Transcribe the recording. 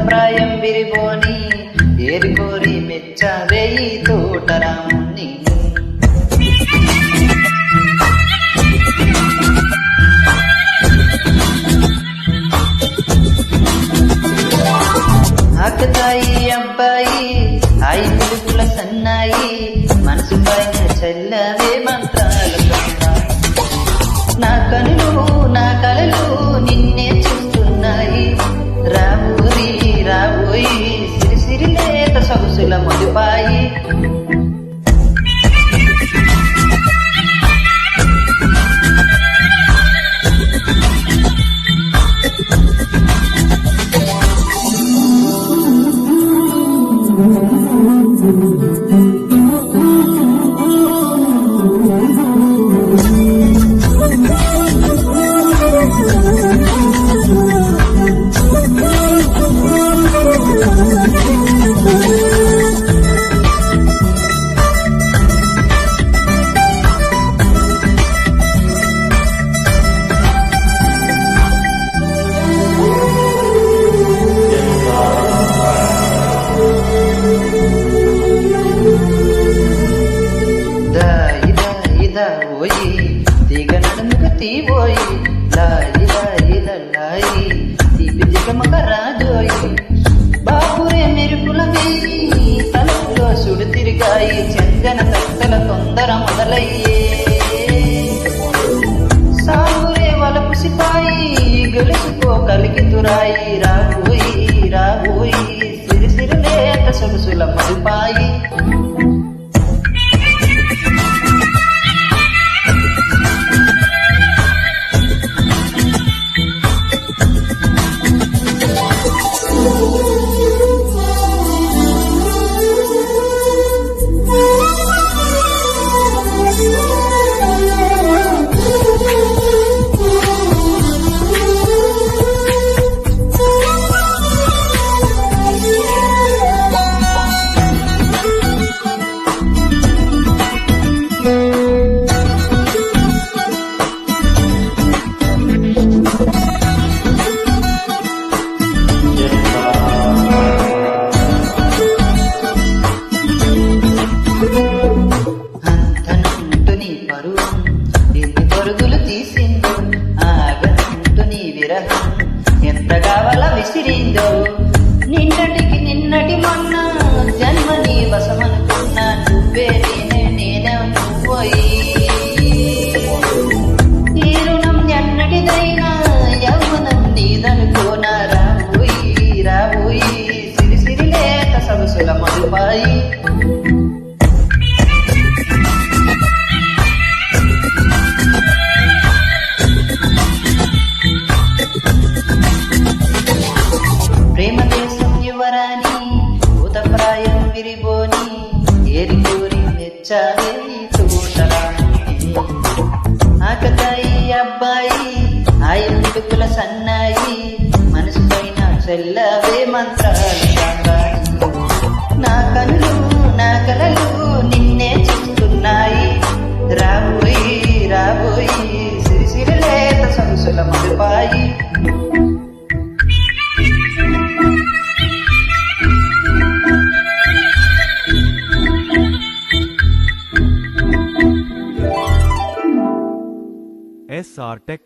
ప్రాయం విరిబోని ఏరికోరి మెచ్చావే ఈ తోటరాముని. ఆకతాయి అబ్బాయి ఆయి పిలుపుల సన్నాయి మనసు పైన చల్లవే మంత్రాలు. నా కనులు నా కలలు నిన్నే చూస్తున్నాయి. రాబోయి రాబోయి సిరిసిరి లేత సొగసుల మొలిపాయి. ఓయి తీగ నడుముకు తీవోయి లాయి లాయి లల్లాయి తీపి దిగమక రాజోయి. బాబురే మెరుపుల వేయి తలుపులో సుడు తిరిగాయి. చెంగన కత్తల తొందర మొదలయ్యే సాగురే వలపు సిపాయి గెలుసుకో కలికి తురాయి. రాబోయి రాబోయి సిరిసిరి లేత సొగసుల మలిపాయి. ఎన్ని పరుగులు తీసిందో ఆగంటూ నీ విరహం ఎంత కావాల విసిరిందో. నిన్నటికి నిన్నటి మొన్న జన్మ నీ వశమనుకున్నా. నువ్వే నేనే నేనే నువ్వోయి ఈ రుణం ఎన్నటిదైనా యవ్వనం నీదనుకోనా. రాబోయి రాబోయి సిరిసిరి లేత సొగసుల మలుపాయి. ప్రేమ దేశం యువరాని భూత ప్రాయం విరిబోని ఏరికోరి మెచ్చావే తోటరాముని. ఆకతాయి అబ్బాయి ఆయి పిలుపుల సన్నాయి మనసు పైన చల్లవే మంత్రాలు. నా కనులు నా కలలు నిన్నే చూస్తున్నాయి. రాబోయి రాబోయి సిరిసిరి లేత సొగసుల మలుపాయి. SR Tech